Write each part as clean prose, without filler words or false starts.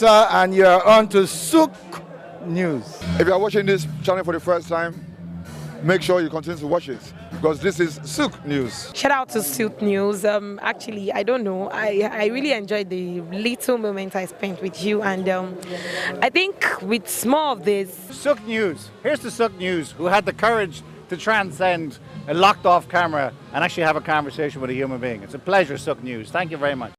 And you're on to Sook News. If you're watching this channel for the first time, make sure you continue to watch it because this is Sook News. Shout out to Sook News. Actually, I don't know. I really enjoyed the little moment I spent with you, and I think with more of this. Sook News. Here's the Sook News who had the courage to transcend a locked off camera and actually have a conversation with a human being. It's a pleasure, Sook News. Thank you very much.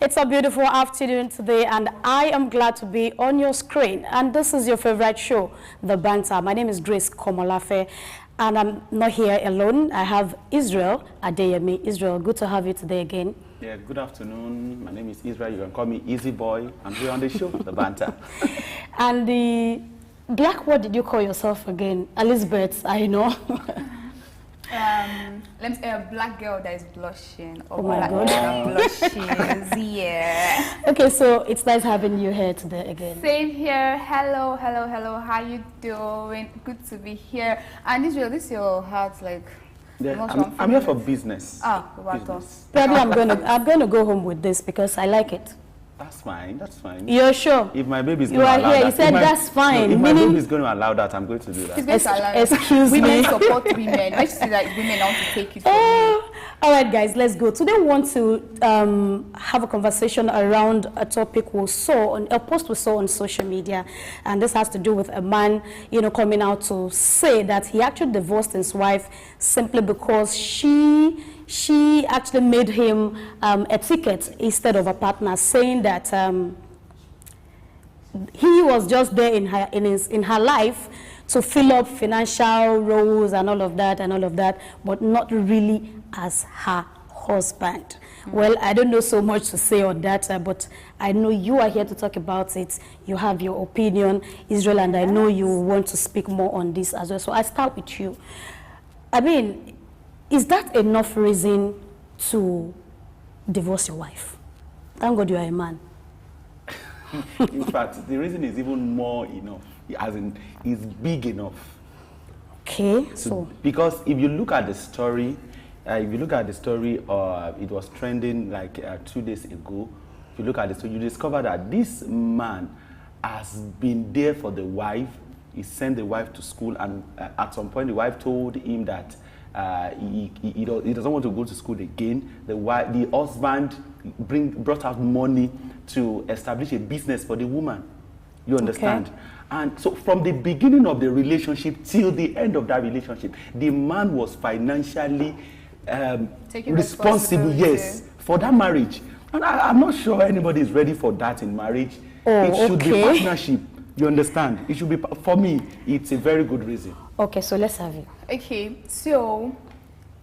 It's a beautiful afternoon today, and I am glad to be on your screen. And this is your favorite show, The Banter. My name is Grace Komolafe, and I'm not here alone. I have Israel Adeyemi. Israel, good to have you today again. Yeah, good afternoon. My name is Israel. You can call me Easy Boy. I'm here on the show, The Banter. And the black, what did you call yourself again? Elizabeth, I know. Let me say a black girl that is blushing. Or Oh my black God. girl that blushes. Yeah. Okay, so it's nice having you here today again. Same here. Hello, hello, hello. How you doing? Good to be here. And Israel, this your heart, like. Yeah, I'm here for business. Ah, what business. Probably I'm gonna go home with this because I like it. That's fine. That's fine. You're sure? If my baby is You going to are allow here. that, You said that's fine. If my Meaning- baby is going to allow that, I'm going to do that. It's going to allow it. Excuse me. Women support women. Let's see that women want to take it from me. All right, guys, let's go. Today, we want to have a conversation around a topic we saw on a post we saw on social media, and this has to do with a man, coming out to say that he actually divorced his wife simply because she actually made him a ticket instead of a partner, saying that he was just there in her life to fill up financial roles and all of that, but not really as her husband. Well, I don't know so much to say on that, but I know you are here to talk about it. You have your opinion, Israel, and I know you want to speak more on this as well. So I start with you. I mean, is that enough reason to divorce your wife? Thank God you are a man. In fact, the reason is even more enough, as in, is big enough. Okay, so because if you look at the story, it was trending like 2 days ago. If you look at the story, you discover that this man has been there for the wife. He sent the wife to school, and at some point, the wife told him that he doesn't want to go to school again. The husband brought out money to establish a business for the woman. You understand? Okay. And so from the beginning of the relationship till the end of that relationship, the man was financially responsible, yes, for that marriage. And I'm not sure anybody is ready for that in marriage. It should be partnership. You understand? It should be, for me, it's a very good reason. Okay, so let's have it. Okay, so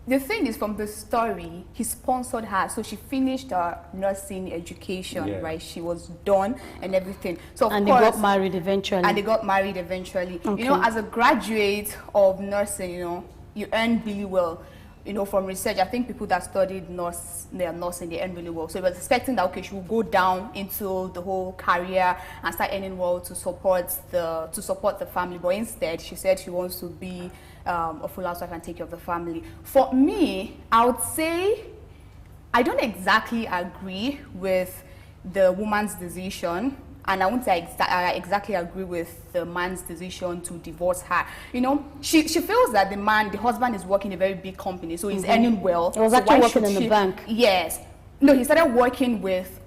the thing is, from the story, he sponsored her, so she finished her nursing education, right? She was done and everything. So of course, they got married eventually. And they got married eventually. Okay. As a graduate of nursing, you earn really well. you know, from research, I think people that studied nursing, they earn really well. So it was expecting that, okay, she will go down into the whole career and start earning well to support the family. But instead, she said she wants to be a full housewife and take care of the family. For me, I would say I don't exactly agree with the woman's decision. And I won't say I exactly agree with the man's decision to divorce her. You know, she feels that the husband is working in a very big company, so he's earning well. He was actually working in the bank. Yes. No, he started working with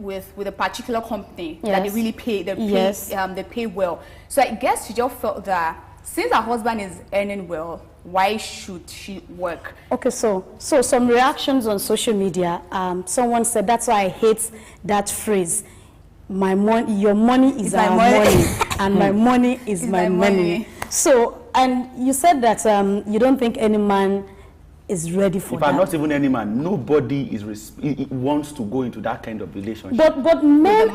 a particular company that they really pay. They pay well. So I guess she just felt that since her husband is earning well, why should she work? Okay, so some reactions on social media. Someone said that's why I hate that phrase. Your money is our money, and my money is my money. So, and you said that you don't think any man is ready for that. But not even any man. Nobody wants to go into that kind of relationship. But men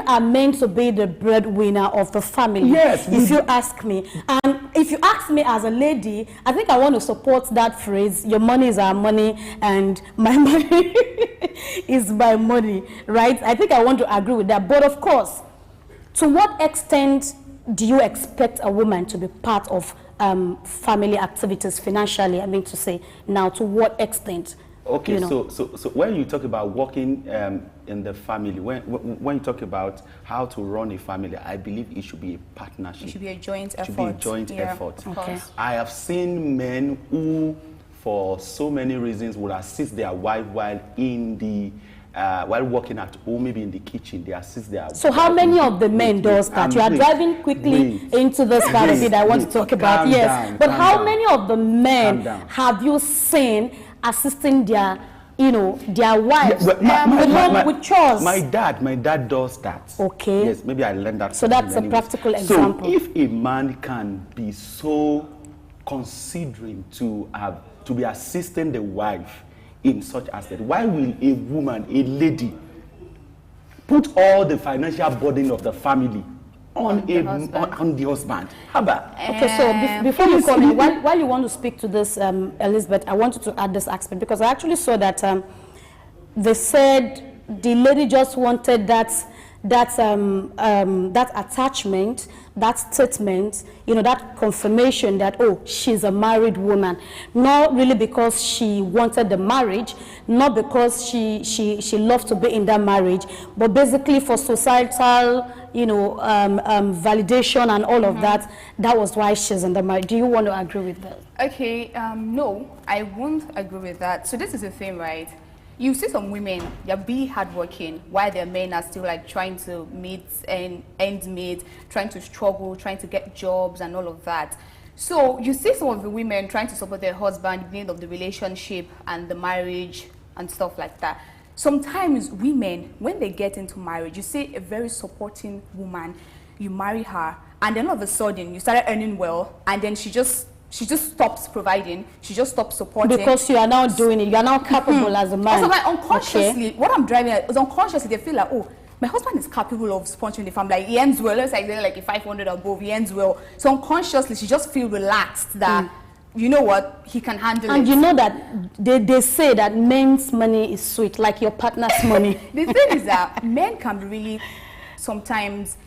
are meant to be the breadwinner of the family. Yes. If you ask me, and if you ask me as a lady, I think I want to support that phrase. Your money is our money, and my money is my money. Right? I think I want to agree with that. But of course, to what extent do you expect a woman to be part of family activities financially? I mean to say, now to what extent? Okay, you know? so when you talk about working in the family, when you talk about how to run a family, I believe it should be a partnership. It should be a joint effort. It should be a joint effort. Okay. I have seen men who, for so many reasons, would assist their wife while in the while working at home, maybe in the kitchen, they assist their. So how many of the men does that? You are driving quickly into this part of it I want to talk about. Yes, but how many of the men have you seen assisting their, their wives with chores? My dad does that. Okay. Yes, maybe I learned that. So that's a practical example. So if a man can be so considering to be assisting the wife in such aspect, why will a woman, a lady, put all the financial burden of the family on the husband? How about? Okay, so before you come in, while you want to speak to this, Elizabeth, I wanted to add this aspect because I actually saw that they said the lady just wanted that attachment, that statement, that confirmation that, oh, she's a married woman. Not really because she wanted the marriage, not because she loved to be in that marriage, but basically for societal, validation and all of that. That was why she's in the marriage. Do you want to agree with that? Okay, no, I won't agree with that. So this is the thing, right? You see some women, they're really hardworking, while their men are still like trying to end meet, trying to struggle, trying to get jobs and all of that. So you see some of the women trying to support their husband, beginning of the relationship and the marriage and stuff like that. Sometimes women, when they get into marriage, you see a very supporting woman, you marry her, and then all of a sudden you started earning well, and then she just stops providing. She just stops supporting. Because you are now doing it. You are now capable as a man. Also, like unconsciously, what I'm driving at is unconsciously they feel like, oh, my husband is capable of sponsoring the family. Like, he ends well. Let's say like a 500 above, he ends well. So unconsciously, she just feels relaxed that, you know what, he can handle it. And you know that they say that men's money is sweet, like your partner's money. The thing is that men can be really sometimes,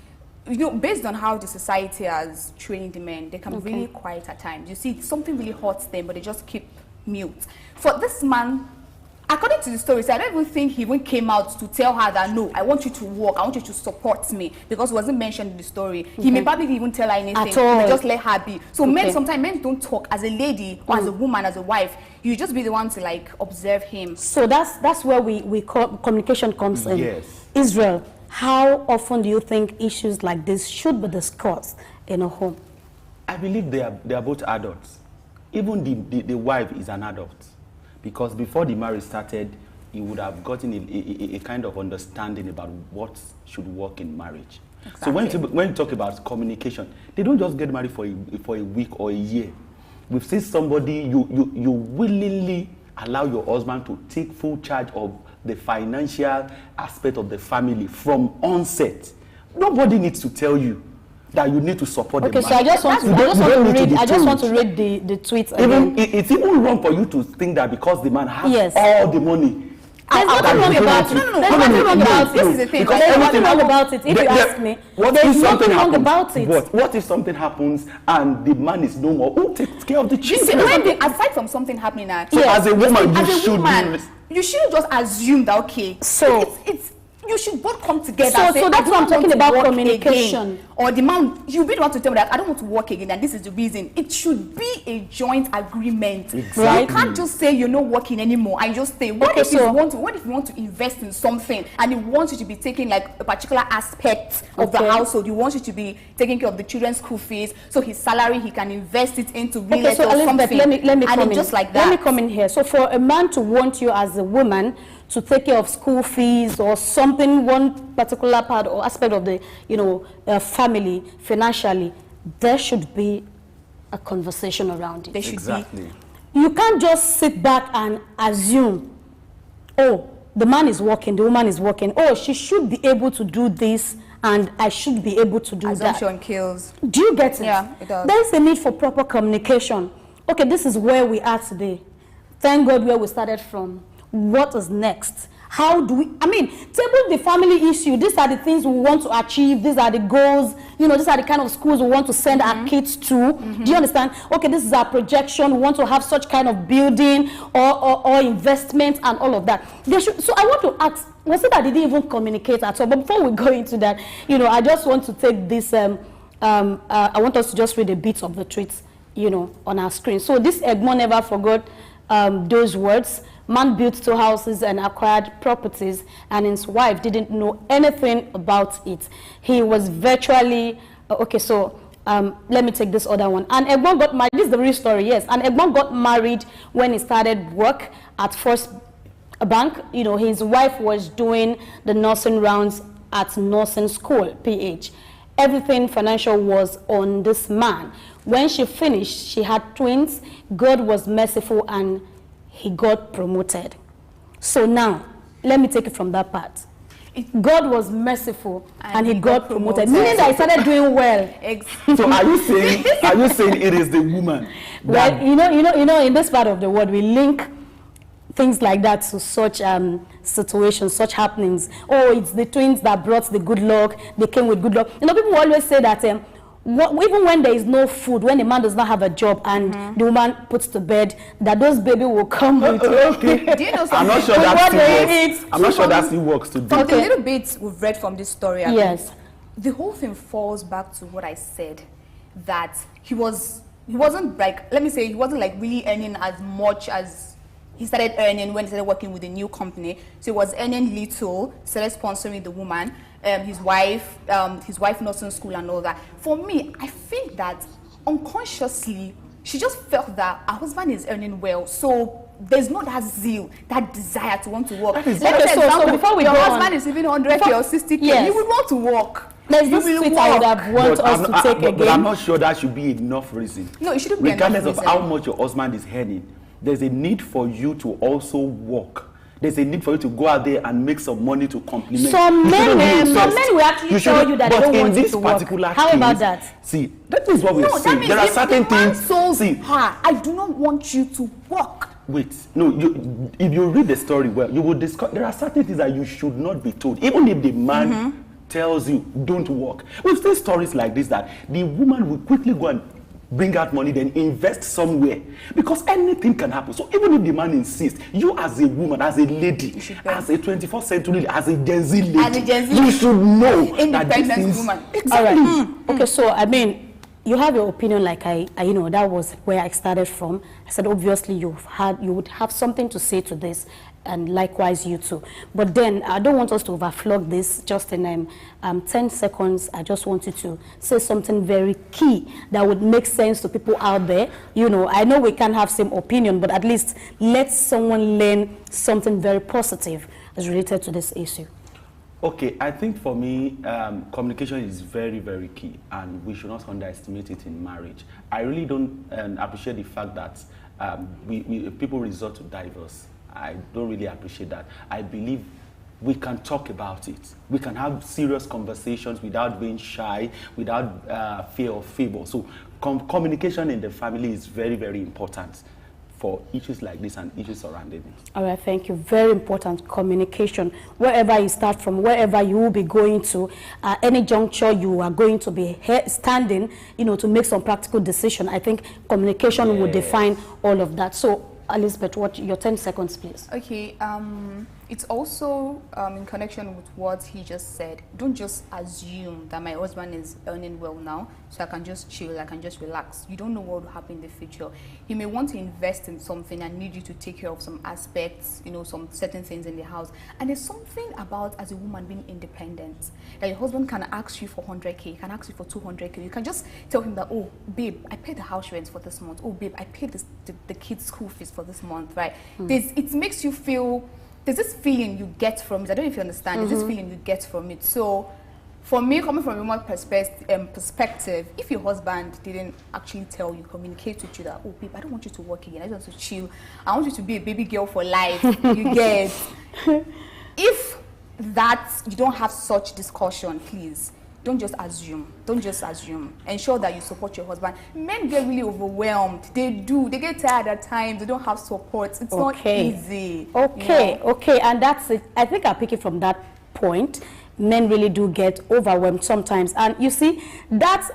based on how the society has trained the men, they can be really quiet at times. You see, something really hurts them, but they just keep mute. For this man, according to the story, so I don't even think he even came out to tell her that, no, I want you to work, I want you to support me, because it wasn't mentioned in the story. He may probably even tell her anything. At all. He may just let her be. So sometimes men don't talk. As a lady, or as a woman, as a wife, you just be the one to like observe him. So that's where we call communication comes in. Yes. Israel, how often do you think issues like this should be discussed in a home? I believe they are both adults. Even the wife is an adult. Because before the marriage started, he would have gotten a kind of understanding about what should work in marriage. Exactly. So when you talk about communication, they don't just get married for a week or a year. We've seen somebody, you willingly allow your husband to take full charge of the financial aspect of the family from onset. Nobody needs to tell you. that you need to support the man. Okay, so I just want to read the tweets Even again. it's even wrong for you to think that because the man has Yes. all the money. There's nothing wrong about it. There's nothing wrong about it. This is the thing. Because There's everything nothing wrong happens- about it. If you ask me, what there's if something nothing wrong happens? about it. But what if something happens and the man is no more? Who takes care of the You see, children? aside from something happening now, So as a woman, as you a should woman, be. you shouldn't just assume that okay. So- it's you should both come together. So- and say, so that's I don't what I'm talking want to about, work communication. again. Or the man, you be the one to tell me that I don't want to work again, and this is the reason. It should be a joint agreement. Exactly. You can't just say you're not working anymore and just stay. What Okay, if you so- want to invest in something and you want you to be taking like a particular aspect of the Okay. household? You want you to be taking care of the children's school fees, so his salary he can invest it into real Okay, estate so or Elizabeth, something. let me and come it's in. just like that. Let me come in here. So for a man to want you as a woman to take care of school fees or something, one particular part or aspect of the family financially, there should be a conversation around it. There should Exactly. You can't just sit back and assume, oh, the man is working, the woman is working. Oh, she should be able to do this, and I should be able to do Assumption that. kills. Do you get it? Yeah, it does. There is a need for proper communication. Okay, this is where we are today. Thank God where we started from. What is next? How do we, table the family issue. These are the things we want to achieve. These are the goals. These are the kind of schools we want to send our kids to. Do you understand? Okay, this is our projection. We want to have such kind of building or investment and all of that. So I want to ask, was it that they didn't even communicate at all? But before we go into that, I just want to take this, I want us to just read a bit of the tweets, on our screen. So this Egmont never forgot those words. Man built 2 houses and acquired properties, and his wife didn't know anything about it. He was virtually, let me take this other one. And Egmont got married, this is the real story, yes. And Egmont got married when he started work at First Bank. His wife was doing the nursing rounds at nursing school, PH. Everything financial was on this man. When she finished, she had twins. God was merciful and he got promoted. So now, let me take it from that part. God was merciful and he got promoted. Meaning that he started doing well. So are you saying it is the woman? Well, in this part of the world, we link things like that to such situations, such happenings. Oh, it's the twins that brought the good luck. They came with good luck. People always say that even when there is no food, when the man does not have a job and the woman puts to bed, that those baby will come with. Okay. Do you know something? I'm not sure that still works. I'm not sure that still works today. From the little bits we've read from this story, Yes. the whole thing falls back to what I said, that he wasn't like, let me say, he wasn't like really earning as much as he started earning when he started working with a new company. So he was earning little, started sponsoring the woman, his wife nursing school and all that. For me, I think that unconsciously, she just felt that her husband is earning well, so there's not that zeal, that desire to want to work. That is Like okay, for example, before we your go husband on, is even 100K or 60K, yes. you would want to work. There's You this will tweet I would work. have want us to take again. But I'm not sure that should be enough reason. No, it shouldn't be Regardless enough of reason. how much your husband is earning, there's a need for you to also work. There's a need for you to go out there and make some money to complement. Some You shouldn't men be will obsessed. actually tell shouldn't- you that they but don't in want you this to work. particular How case, about that? See, that is what we're No, that saying. means There are if certain the man things. told See, her, I do not want you to work. wait, no, if you read the story well, you will discover there are certain things that you should not be told. Even if the man tells you, don't work. We've seen stories like this that the woman will quickly go and bring out money, then invest somewhere. Because anything can happen. So even if the man insists, you as a woman, as a lady, as a 21st century, as a Gen Z lady, As a Gen Z you should know that independent this is... woman. All Exactly. right. Okay, so you have your opinion, like I that was where I started from. I said obviously you would have something to say to this, and likewise you too. But then I don't want us to overflog this. Just in 10 seconds, I just want you to say something very key that would make sense to people out there. I know we can't have same opinion, but at least let someone learn something very positive as related to this issue. Okay, I think for me, communication is very, very key, and we should not underestimate it in marriage. I really don't appreciate the fact that people resort to divorce. I don't really appreciate that. I believe we can talk about it. We can have serious conversations without being shy, without fear of favor. So communication in the family is very, very important for issues like this and issues surrounding it. All right, thank you. Very important, communication. Wherever you start from, wherever you will be going to, any juncture you are going to be standing, to make some practical decision. I think communication will define all of that. So, Elizabeth, your 10 seconds, please. Okay, it's also in connection with what he just said. Don't just assume that my husband is earning well now, so I can just chill, I can just relax. You don't know what will happen in the future. He may want to invest in something and need you to take care of some aspects, some certain things in the house. And there's something about, as a woman, being independent, that your husband can ask you for 100K, can ask you for 200K. You can just tell him that, oh, babe, I paid the house rent for this month. Oh, babe, I paid the kids' school fees for this month, right? It makes you feel, there's this feeling you get from it. I don't know if you understand. There's this feeling you get from it. So for me, coming from a woman's perspective, if your husband didn't actually tell you, communicate with you that, oh, babe, I don't want you to work again. I just want to chill. I want you to be a baby girl for life. You get. If you don't have such discussion, please, don't just assume. Don't just assume. Ensure that you support your husband. Men get really overwhelmed. They do. They get tired at times. They don't have support. It's not easy. Okay. And that's it. I think I'll pick it from that point. Men really do get overwhelmed sometimes. And you see, that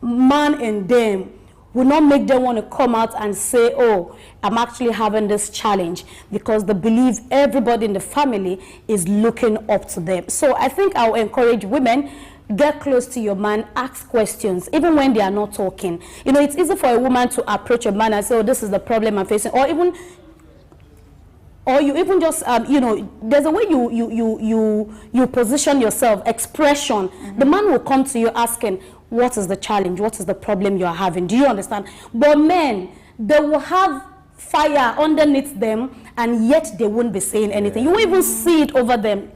man in them will not make them want to come out and say, oh, I'm actually having this challenge, because they believe everybody in the family is looking up to them. So I think I'll encourage women, get close to your man, ask questions, even when they are not talking. It's easy for a woman to approach a man and say, oh, this is the problem I'm facing, or you even just, there's a way you position yourself, expression. The man will come to you asking, what is the challenge? What is the problem you are having? Do you understand? But men, they will have fire underneath them, and yet they won't be saying anything. You won't even see it over them,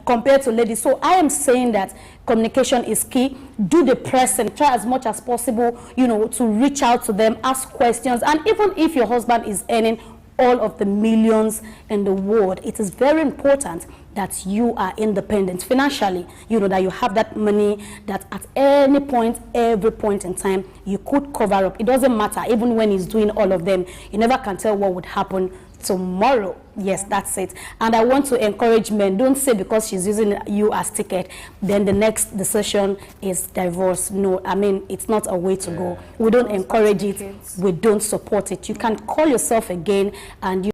compared to ladies. So I am saying that communication is key. Do the pressing, try as much as possible, to reach out to them, ask questions. And even if your husband is earning all of the millions in the world, it is very important that you are independent financially, that you have that money that at any point, every point in time, you could cover up. It doesn't matter, even when he's doing all of them, you never can tell what would happen tomorrow. Yes, that's it. And I want to encourage men, don't say because she's using you as ticket, then the next decision is divorce. No, I mean, it's not a way to go. We don't encourage it. We don't support it. You can call yourself again and,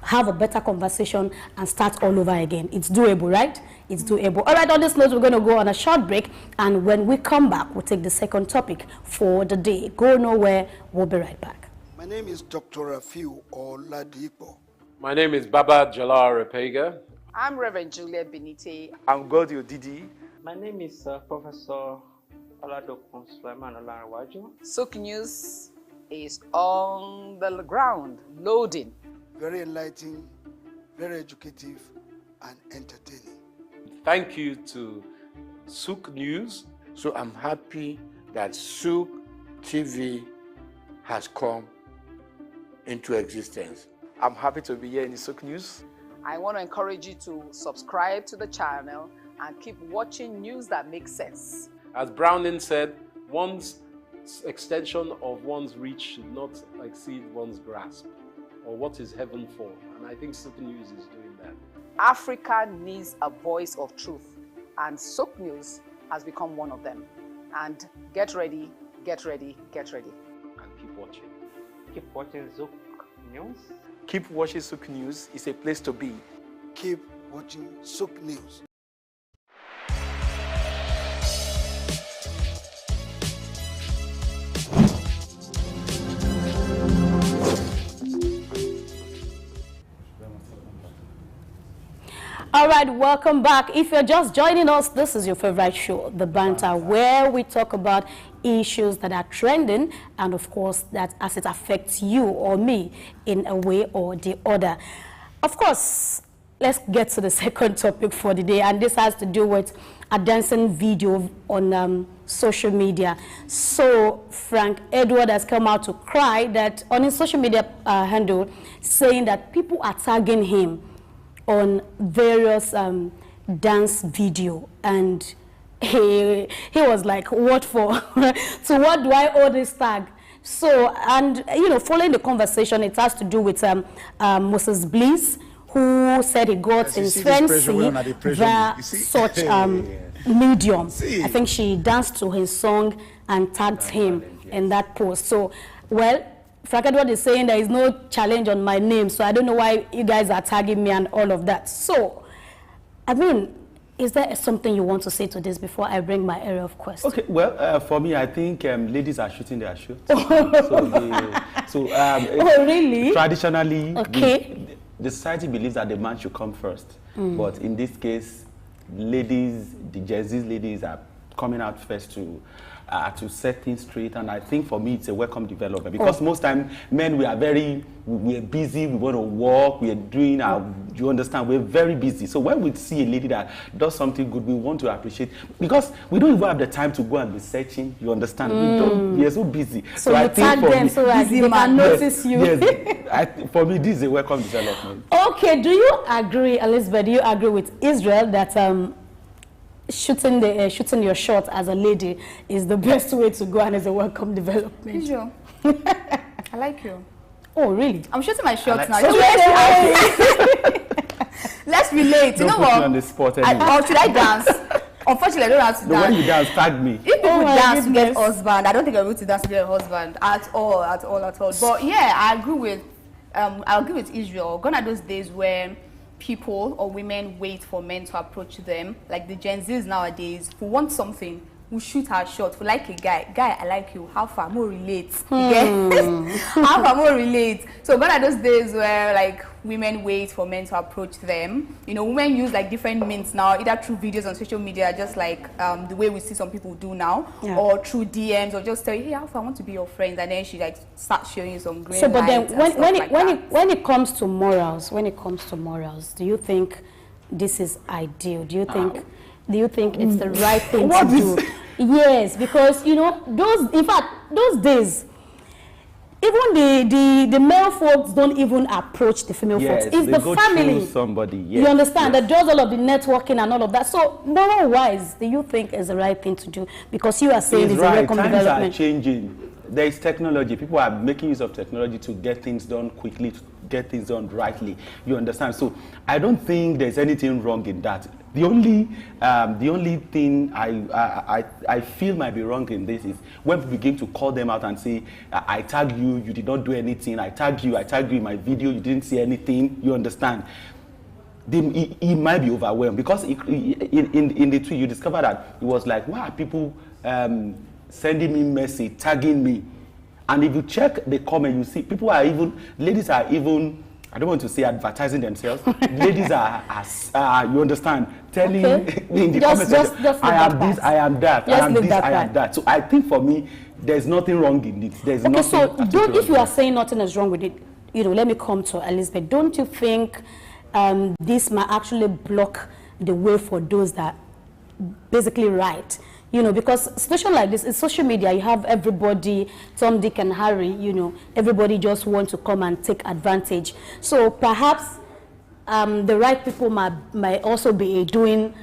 have a better conversation and start all over again. It's doable, right? It's doable. All right, on this note, we're going to go on a short break. And when we come back, we'll take the second topic for the day. Go nowhere. We'll be right back. My name is Dr. Rafiu Oladipo. My name is Baba Jalal Repega. I'm Reverend Juliet Benite. I'm Godio Didi. My name is Professor Oladokun Sulaiman Olarawaju. Sook News is on the ground, loading. Very enlightening, very educative, and entertaining. Thank you to Sook News. So I'm happy that Sook TV has come into existence. I'm happy to be here in the Sook News. I want to encourage you to subscribe to the channel and keep watching news that makes sense. As Browning said, one's extension of one's reach should not exceed one's grasp, or what is heaven for. And I think Sook News is doing that. Africa needs a voice of truth, and Sook News has become one of them. And get ready, get ready, get ready. And keep watching. Keep watching Sook News. Keep watching Sook News. It's a place to be. Keep watching Sook News. All right, welcome back. If you're just joining us, this is your favorite show, The Banter, where we talk about issues that are trending and, of course, that as it affects you or me in a way or the other. Of course, let's get to the second topic for the day, and this has to do with a dancing video on social media. So Frank Edward has come out to cry that on his social media handle, saying that people are tagging him on various dance video, and he was like, what for? So what do I owe this tag? So, and you know, following the conversation, it has to do with Moses Bliss, who said he got his fancy via such medium. I think she danced to his song and tagged him in that post. So, well, Frank Edward is saying there is no challenge on my name, so I don't know why you guys are tagging me and all of that. So, I mean, is there something you want to say to this before I bring my area of question? Okay, well, for me, I think ladies are shooting their shot. Oh, really? Traditionally, okay, the society believes that the man should come first. But in this case, ladies, the Gen Z ladies are coming out first to set things straight, and I think for me it's a welcome development, because most time men, we're busy, we want to work, we are doing you understand, we're very busy. So when we see a lady that does something good, we want to appreciate, because we don't even have the time to go and be searching, you understand, we are so busy. So I think for me, so that they can notice you. Yes, for me this is a welcome development. Okay, do you agree, Elizabeth, do you agree with Israel that shooting your shot as a lady is the best way to go and is a welcome development? Sure. I like you. Oh, really? I'm shooting my shots now. Let's relate. Don't you know put what? Me on the spot anymore. Should I dance? Unfortunately, I don't have to dance. When you dance, tag me. If people dance to get husband, I don't think I'm able to dance to get a husband at all. But yeah, I agree with Israel. Gone are those days where people or women wait for men to approach them, like the Gen Zs nowadays, who want something, who shoot our shot, who like a guy, I like you, how far, more relate, yes, how far, more relate. So gone are those days where like women wait for men to approach them. You know, women use like different means now, either through videos on social media, just like the way we see some people do now, or through DMs, or just tell you, hey, how far, I want to be your friend, and then she like starts showing you some green. So, but then when it comes to morals, do you think this is ideal? Do you think it's the right thing to do? Yes, because you know those days, even the male folks don't even approach the female folks. It's the family. Somebody, you understand, that does all of the networking and all of that. So moral wise, do you think is the right thing to do? Because you are saying it's a welcome development. Times are changing. There is technology. People are making use of technology to get things done quickly, to get things done rightly. You understand? So I don't think there's anything wrong in that. The only thing I feel might be wrong in this is when we begin to call them out and say, I tag you, you did not do anything. I tag you in my video, you didn't see anything. You understand? He might be overwhelmed, because in the tweet you discover that it was like, wow, people sending me message, tagging me. And if you check the comment, you see people are ladies are even, I don't want to say advertising themselves. Ladies are you understand, telling me in the comment section, I am this, I am that, I am this, I am that. So I think for me, there's nothing wrong in it. There's nothing. So if you are saying nothing is wrong with it, you know, let me come to Elizabeth. Don't you think this might actually block the way for those that basically write? You know, because a situation like this, in social media, you have everybody, Tom, Dick, and Harry, you know, everybody just wants to come and take advantage. So perhaps the right people might also be doing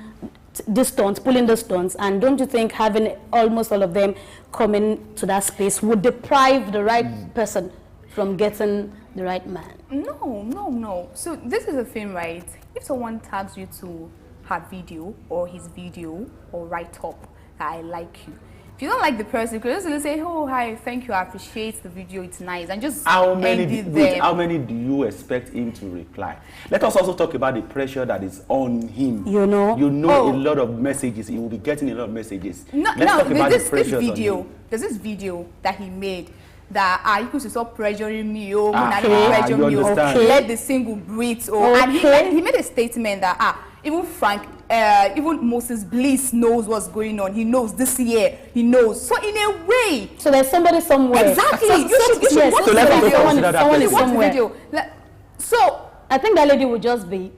these stunts, pulling the stunts, and don't you think having almost all of them coming to that space would deprive the right person from getting the right man? No. So this is the thing, right? If someone tags you to her video or his video or write-up, I like you. If you don't like the person, you could just say, oh, hi, thank you, I appreciate the video, it's nice, and just how many do you expect him to reply? Let us also talk about the pressure that is on him. You know a lot of messages. He will be getting a lot of messages. Let's talk about the pressure on him. There's this video that he made that you could stop pressuring me, pressure me, let the single breathe, and he made a statement that even Frank, even Moses Bliss knows what's going on. He knows this year. He knows. So in a way, so there's somebody somewhere. Exactly. You should watch the video. So I think that lady would just be.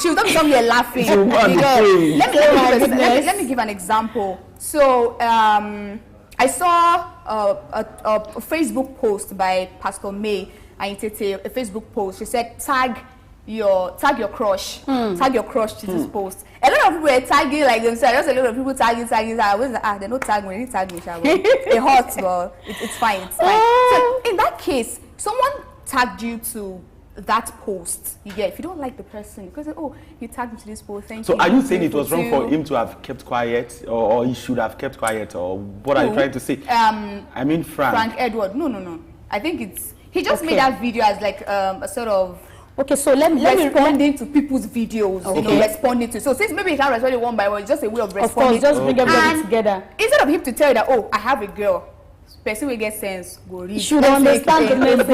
She would not be somewhere laughing. Let me give an example. So I saw a Facebook post by Pastor May Aitete, a Facebook post. She said, tag tag your crush to this post. A lot of people are tagging like themselves. Just a lot of people tagging. They don't tag me. They tag me. It hurts, but it's fine. It's fine. So in that case, someone tagged you to that post. If you don't like the person, because you tagged me to this post. Thank you. So are you saying it was wrong for him to have kept quiet, or he should have kept quiet, or what are you trying to say? I mean Frank Edward. No. I think he just made that video as like a sort of. Okay, so let me responding to people's videos, responding to. So since maybe he can't respond one by one, it's just a way of responding. Of course, just bring everybody together. Instead of him to tell you that, I have a girl, person will get sense, go read. You should understand the message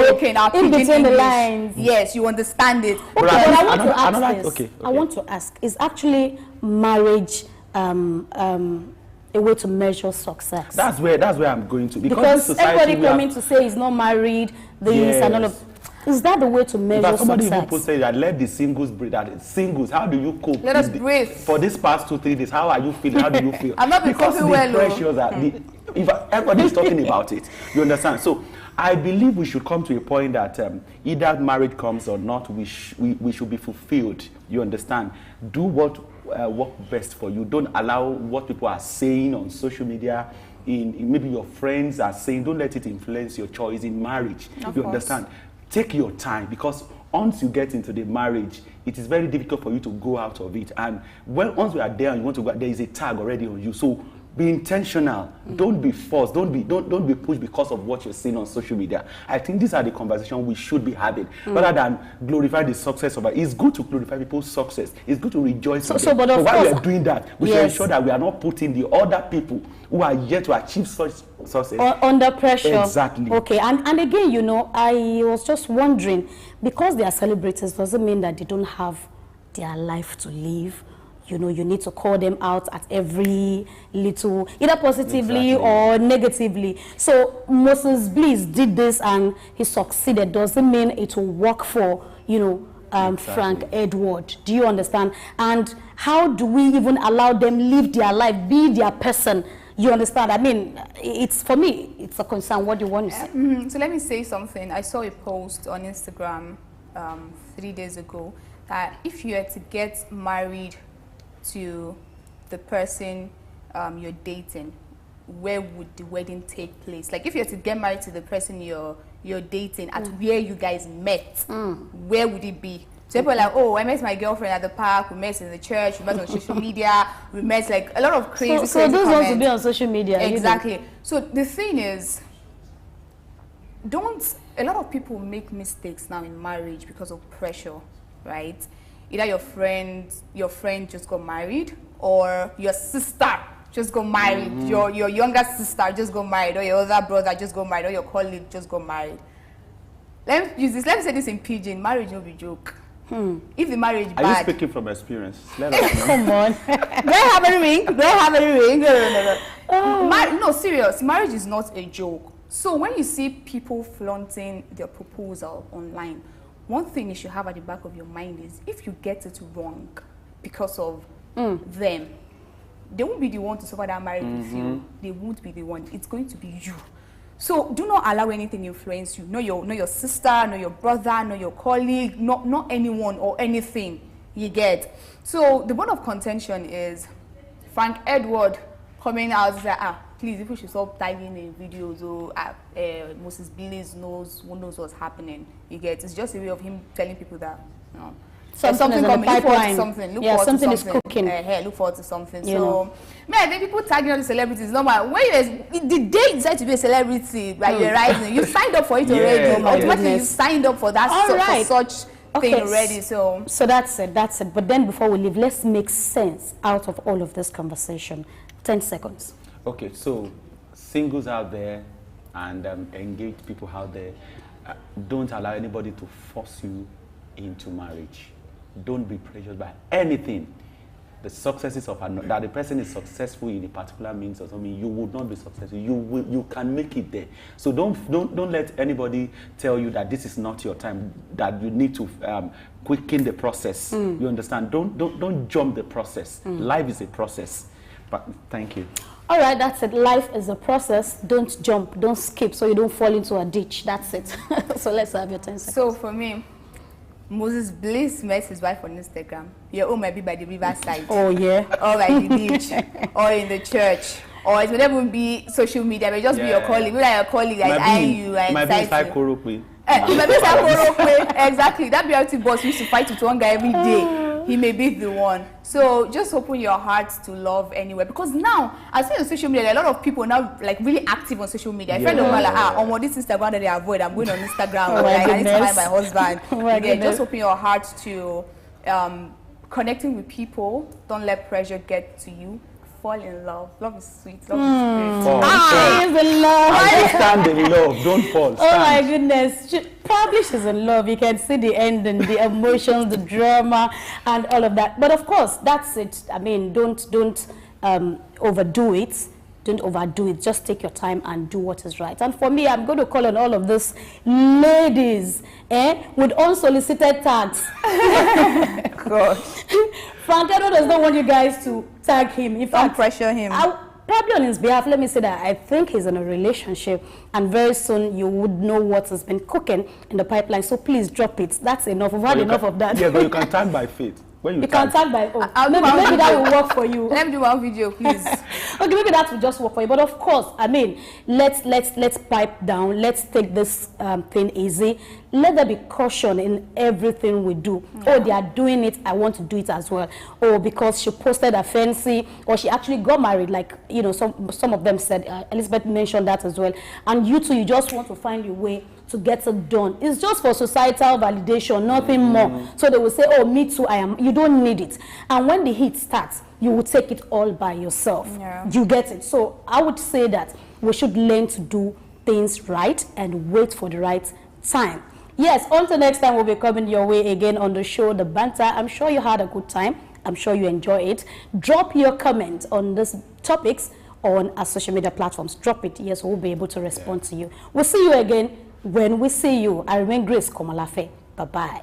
in between the lines. Yes, you understand it. Okay, but I want to ask this. Okay. I want to ask, is actually marriage a way to measure success? That's where I'm going to. Because everybody coming to say he's not married, and all of. Is that the way to measure somebody success? Even posted that let the singles breathe. How do you cope? Let us breathe. For this past 2-3 days, how are you feeling? How do you feel? I'm not because the pressures are if everybody is talking about it, you understand? So I believe we should come to a point that either marriage comes or not, we should be fulfilled. You understand? Do what works best for you. Don't allow what people are saying on social media. In maybe your friends are saying. Don't let it influence your choice in marriage. You understand? Take your time, because once you get into the marriage, it is very difficult for you to go out of it. And once we are there and you want to go, there is a tag already on you. So be intentional. Don't be forced. Don't be pushed because of what you're seeing on social media. I think these are the conversations we should be having, rather than glorify the success of it. It's good to glorify people's success. It's good to rejoice. But while we are doing that, we should ensure that we are not putting the other people who are yet to achieve such success under pressure. Exactly. Okay, and again, I was just wondering, because they are celebrities doesn't mean that they don't have their life to live. You need to call them out at every little, either positively or negatively. So Moses Bliss did this and he succeeded. Doesn't mean it will work for, Frank Edward. Do you understand? And how do we even allow them live their life, be their person? You understand? I mean, for me, it's a concern. What do you want to say? So let me say something. I saw a post on Instagram 3 days ago that if you had to get married to the person you're dating, where would the wedding take place? Like if you had to get married to the person you're dating at where you guys met, where would it be? So people are like, I met my girlfriend at the park, we met in the church, we met on social media, we met like a lot of crazy So those want to be on social media. Exactly. So the thing is, a lot of people make mistakes now in marriage because of pressure, right? Either your friend just got married, or your sister just got married, your younger sister just got married, or your other brother just got married, or your colleague just got married. Let me say this in pidgin: marriage no be joke. If the marriage bad, are you speaking from experience? Let us know. Come on. Do I have any ring? Do I have any ring? No, serious. Marriage is not a joke. So when you see people flaunting their proposal online, one thing you should have at the back of your mind is, if you get it wrong because of them, they won't be the one to suffer that marriage with you. They won't be the one. It's going to be you. So do not allow anything influence you. Not your sister, not your brother, not your colleague, not anyone or anything you get. So the bone of contention is Frank Edward coming out and say, please, people should stop tagging in videos, or Moses Bliss knows what's happening. You get, it's just a way of him telling people that something coming. Look forward to something. Look forward something to is something. cooking. Look forward to something. Man, then people tagging all the celebrities. Normal. The day you decide to be a celebrity, right? You're rising. You signed up for it already. Automatically, you signed up for that for such thing already. So that's it. But then before we leave, let's make sense out of all of this conversation. 10 seconds. Okay, so singles out there and engaged people out there, don't allow anybody to force you into marriage. Don't be pressured by anything. The successes of that the person is successful in a particular means or something, you would not be successful. You can make it there. So don't let anybody tell you that this is not your time, that you need to quicken the process. You understand? Don't jump the process. Life is a process. But thank you. All right, that's it. Life is a process. Don't jump, don't skip, so you don't fall into a ditch. That's it. So let's have your 10 seconds. So for me, Moses Bliss met his wife on Instagram. Your home might be by the riverside. Oh, yeah. Or by the beach. Or in the church. Or it may not even be social media. It may just be your colleague. Maybe like your colleague that is eyeing you and excited you. It might be like exactly. That beauty boss used to fight with one guy every day. He may be the one. So just open your heart to love anywhere. Because now, as far as social media, there are a lot of people now like really active on social media. If I know like, this Instagram that they avoid, I'm going on Instagram. Like, I need to find my husband. Just open your heart to connecting with people. Don't let pressure get to you. Fall in love. Love is sweet. Love is great. She's in love. Stand in love. Don't fall. Stand. Oh my goodness. Probably she's in love. You can see the end and the emotions, the drama, and all of that. But of course, that's it. I mean, don't overdo it. Don't overdo it. Just take your time and do what is right. And for me, I'm going to call on all of these ladies with unsolicited tags. Gosh. Francado does not want you guys to tag him. In fact, don't pressure him. Probably on his behalf, let me say that I think he's in a relationship, and very soon you would know what has been cooking in the pipeline. So please drop it. That's enough. We've had enough of that. Yeah, but you can tag by faith. When you can tag by maybe that will work for you. Let me do one video, please. Okay, maybe that will just work for you. But of course, I mean, let's pipe down. Let's take this thing easy. Let there be caution in everything we do. Oh, they are doing it, I want to do it as well. Oh, because she posted a fancy, or she actually got married, like, you know, some of them said, Elizabeth mentioned that as well. And you too, you just want to find your way to get it done. It's just for societal validation, nothing more. So they will say, oh, me too, I am. You don't need it. And when the heat starts, you will take it all by yourself. Yeah. You get it. So I would say that we should learn to do things right and wait for the right time. Yes, until next time, we'll be coming your way again on the show, The Banter. I'm sure you had a good time. I'm sure you enjoy it. Drop your comment on these topics on our social media platforms. Drop it. Yes, we'll be able to respond to you. We'll see you again when we see you. I remain Grace Komalafe. Bye-bye.